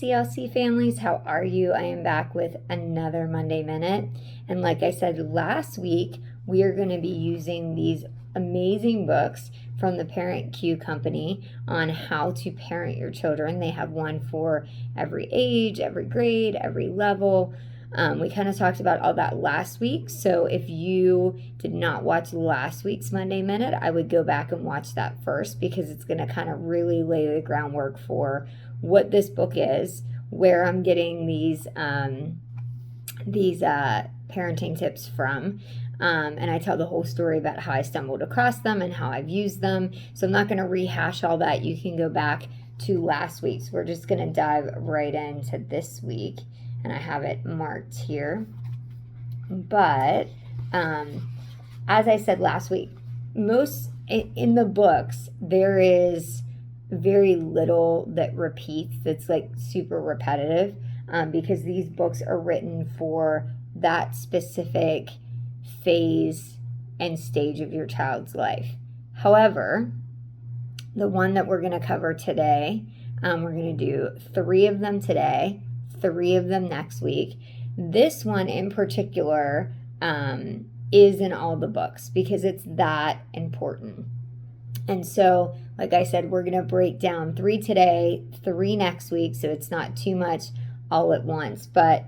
CLC families, how are you? I am back with another Monday Minute. And like I said last week, we are going to be using these amazing books from the Parent Cue Company on how to parent your children. They have one for every age, every grade, every level. We kind of talked about all that last week. So if you did not watch last week's Monday Minute, I would go back and watch that first, because it's going to kind of really lay the groundwork for what this book is, where I'm getting these parenting tips from. And I tell the whole story about how I stumbled across them and how I've used them. So I'm not going to rehash all that. You can go back to last week's. We're just going to dive right into this week. And I have it marked here. But as I said last week, most in the books, there is very little that repeats, that's like super repetitive, because these books are written for that specific phase and stage of your child's life. However, the one that we're going to cover today, we're going to do 3 of them today, 3 of them next week. This one in particular is in all the books because it's that important. And so, like I said, we're going to break down 3 today, 3 next week, so it's not too much all at once. But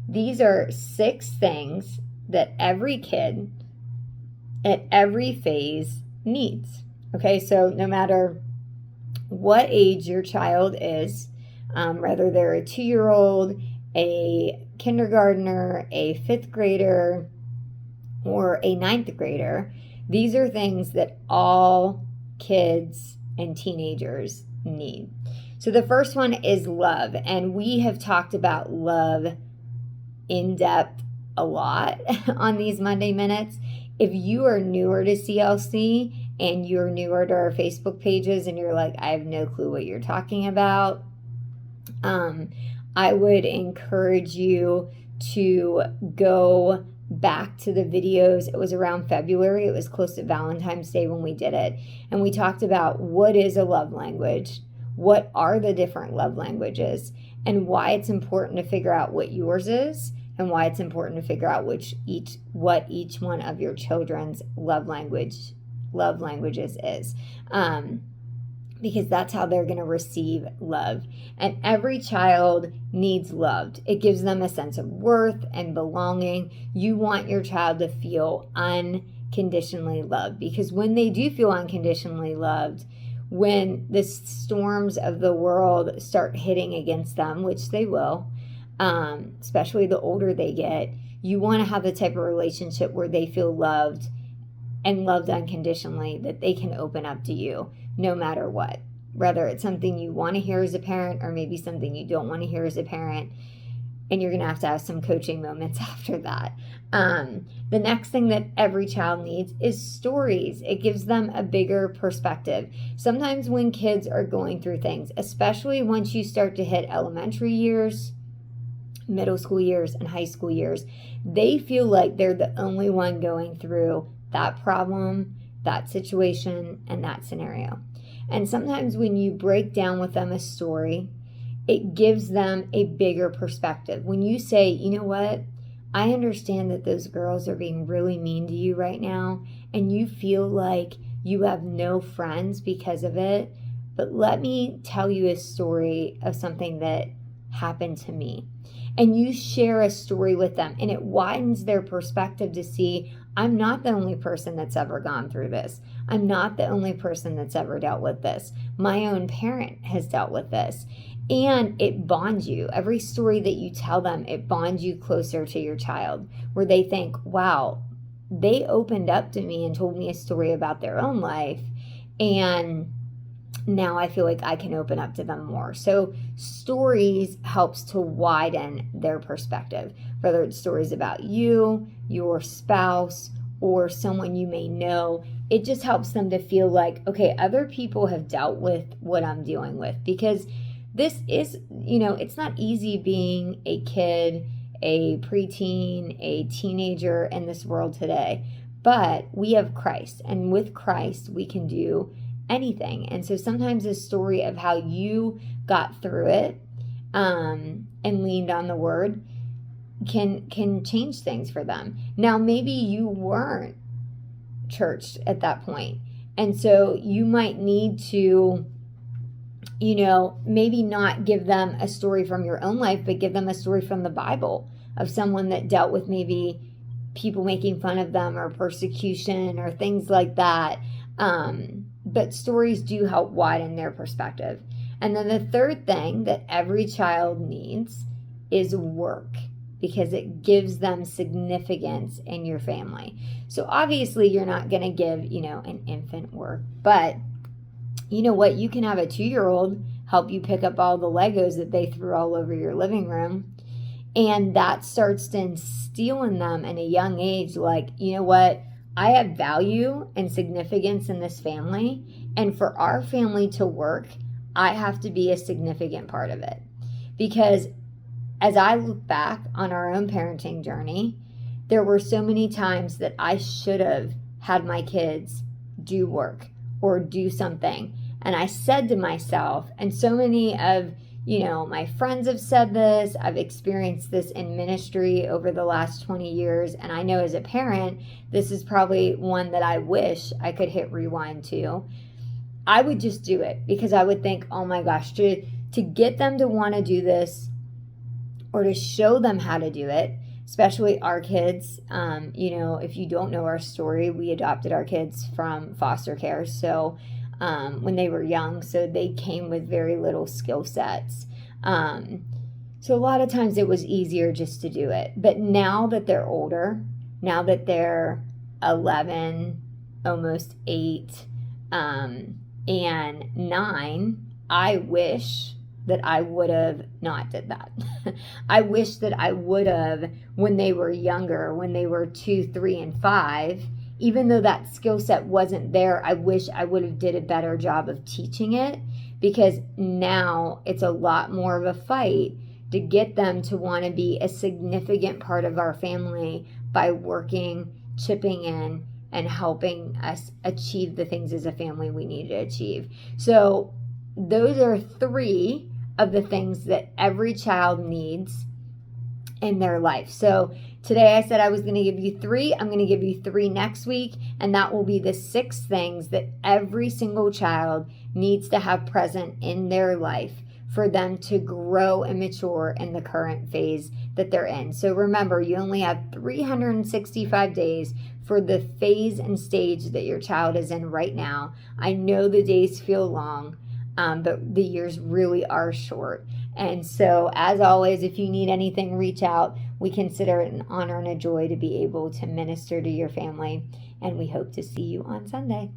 these are 6 things that every kid at every phase needs. Okay, so no matter what age your child is, whether they're a 2-year-old, a kindergartner, a 5th grader, or a 9th grader, these are things that all kids and teenagers need. So the first one is love, and we have talked about love in depth a lot on these Monday Minutes. If you are newer to CLC and you're newer to our Facebook pages and you're like, I have no clue what you're talking about, I would encourage you to go back to the videos. It was around February. It was close to Valentine's Day when we did it. And we talked about what is a love language, what are the different love languages, and why it's important to figure out what yours is, and why it's important to figure out what each one of your children's love languages is. Because that's how they're going to receive love. And every child needs loved. It gives them a sense of worth and belonging. You want your child to feel unconditionally loved, because when they do feel unconditionally loved, when the storms of the world start hitting against them, which they will, especially the older they get, you want to have the type of relationship where they feel loved and loved unconditionally, that they can open up to you no matter what, whether it's something you want to hear as a parent or maybe something you don't want to hear as a parent. And you're going to have some coaching moments after that. The next thing that every child needs is stories. It gives them a bigger perspective. Sometimes when kids are going through things, especially once you start to hit elementary years, middle school years, and high school years, they feel like they're the only one going through that problem, that situation, and that scenario. And sometimes when you break down with them a story, it gives them a bigger perspective. When you say, you know what, I understand that those girls are being really mean to you right now, and you feel like you have no friends because of it, but let me tell you a story of something that happened to me. And you share a story with them, and it widens their perspective to see, I'm not the only person that's ever gone through this. I'm not the only person that's ever dealt with this. My own parent has dealt with this. And it bonds you. Every story that you tell them, it bonds you closer to your child, where they think, wow, they opened up to me and told me a story about their own life, and now I feel like I can open up to them more. So stories helps to widen their perspective, whether it's stories about you, your spouse, or someone you may know. It just helps them to feel like, okay, other people have dealt with what I'm dealing with, because this is, it's not easy being a kid, a preteen, a teenager in this world today, but we have Christ, and with Christ we can do anything. And so sometimes a story of how you got through it and leaned on the word can change things for them. Now, maybe you weren't churched at that point, and so you might need to, maybe not give them a story from your own life, but give them a story from the Bible of someone that dealt with maybe people making fun of them or persecution or things like that. But stories do help widen their perspective. And then the third thing that every child needs is work, because it gives them significance in your family. So obviously you're not going to give, an infant work, but you know what? You can have a 2-year-old help you pick up all the Legos that they threw all over your living room. And that starts to instill in them in a young age, like, you know what? I have value and significance in this family. And for our family to work, I have to be a significant part of it. Because as I look back on our own parenting journey, there were so many times that I should have had my kids do work or do something. And I said to myself, and so many of my friends have said this, I've experienced this in ministry over the last 20 years, and I know as a parent, this is probably one that I wish I could hit rewind to. I would just do it because I would think, oh my gosh, to get them to want to do this or to show them how to do it, especially our kids. If you don't know our story, we adopted our kids from foster care. So when they were young, so they came with very little skill sets. So a lot of times it was easier just to do it. But now that they're older, now that they're 11, almost 8, and 9, I wish that I would have not did that. I wish that I would have when they were younger, when they were 2, 3, and 5. Even though that skill set wasn't there, I wish I would have did a better job of teaching it, because now it's a lot more of a fight to get them to want to be a significant part of our family by working, chipping in, and helping us achieve the things as a family we need to achieve. So those are 3 of the things that every child needs in their life. So today I said I was going to give you 3. I'm going to give you 3 next week, and that will be the 6 things that every single child needs to have present in their life for them to grow and mature in the current phase that they're in. So remember, you only have 365 days for the phase and stage that your child is in right now. I know the days feel long, but the years really are short. And so, as always, if you need anything, reach out. We consider it an honor and a joy to be able to minister to your family, and we hope to see you on Sunday.